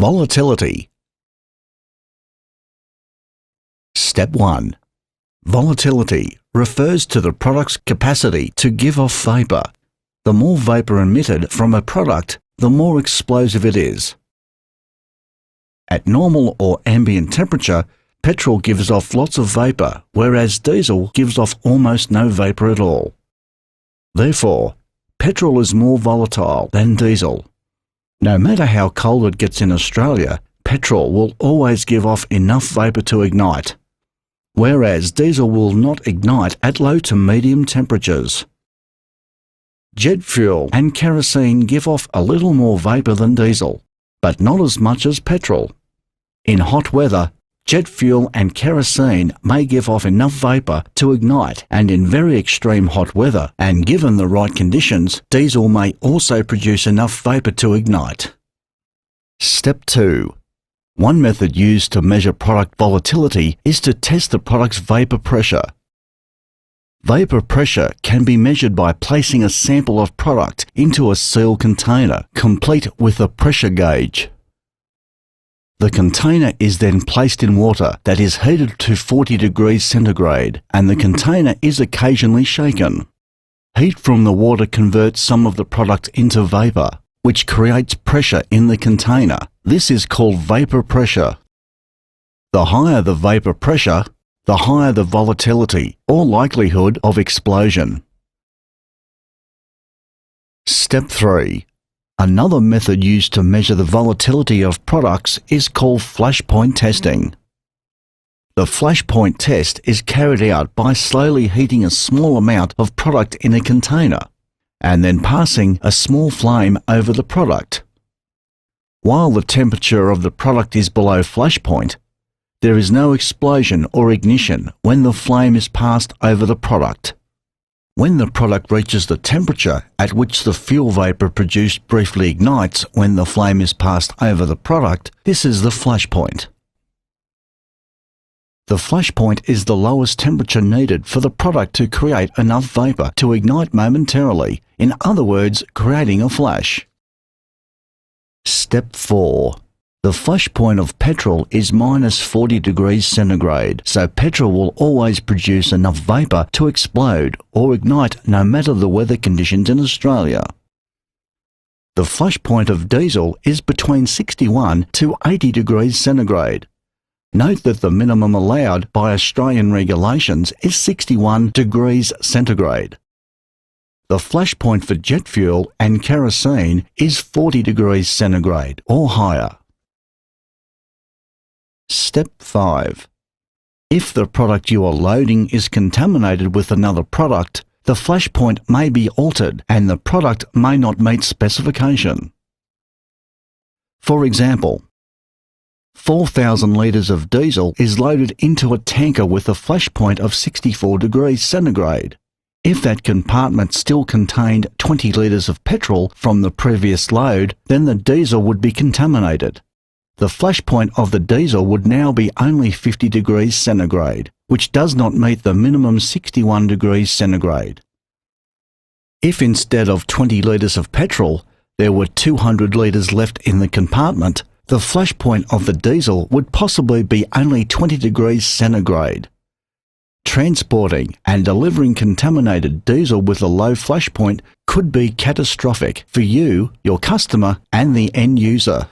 Volatility. Step 1. Volatility refers to the product's capacity to give off vapor. The more vapor emitted from a product, the more explosive it is. At normal or ambient temperature, petrol gives off lots of vapor, whereas diesel gives off almost no vapor at all. Therefore, petrol is more volatile than diesel. No matter how cold it gets in Australia, petrol will always give off enough vapor to ignite, whereas diesel will not ignite at low to medium temperatures. Jet fuel and kerosene give off a little more vapor than diesel, but not as much as petrol. In hot weather, jet fuel and kerosene may give off enough vapor to ignite, and in very extreme hot weather, and given the right conditions, diesel may also produce enough vapor to ignite. Step 2. One method used to measure product volatility is to test the product's vapor pressure. Vapor pressure can be measured by placing a sample of product into a sealed container, complete with a pressure gauge. The container is then placed in water that is heated to 40 degrees centigrade, and the container is occasionally shaken. Heat from the water converts some of the product into vapor, which creates pressure in the container. This is called vapor pressure. The higher the vapor pressure, the higher the volatility or likelihood of explosion. Step 3. Another method used to measure the volatility of products is called flashpoint testing. The flashpoint test is carried out by slowly heating a small amount of product in a container and then passing a small flame over the product. While the temperature of the product is below flashpoint, there is no explosion or ignition when the flame is passed over the product. When the product reaches the temperature at which the fuel vapor produced briefly ignites when the flame is passed over the product, this is the flash point. The flash point is the lowest temperature needed for the product to create enough vapor to ignite momentarily, in other words, creating a flash. Step 4. The flash point of petrol is minus 40 degrees centigrade, so petrol will always produce enough vapor to explode or ignite no matter the weather conditions in Australia. The flash point of diesel is between 61 to 80 degrees centigrade. Note that the minimum allowed by Australian regulations is 61 degrees centigrade. The flash point for jet fuel and kerosene is 40 degrees centigrade or higher. Step 5. If the product you are loading is contaminated with another product, the flash point may be altered and the product may not meet specification. For example, 4,000 litres of diesel is loaded into a tanker with a flash point of 64 degrees centigrade. If that compartment still contained 20 litres of petrol from the previous load, then the diesel would be contaminated. The flash point of the diesel would now be only 50 degrees centigrade, which does not meet the minimum 61 degrees centigrade. If instead of 20 litres of petrol, there were 200 litres left in the compartment, the flash point of the diesel would possibly be only 20 degrees centigrade. Transporting and delivering contaminated diesel with a low flash point could be catastrophic for you, your customer, and the end user.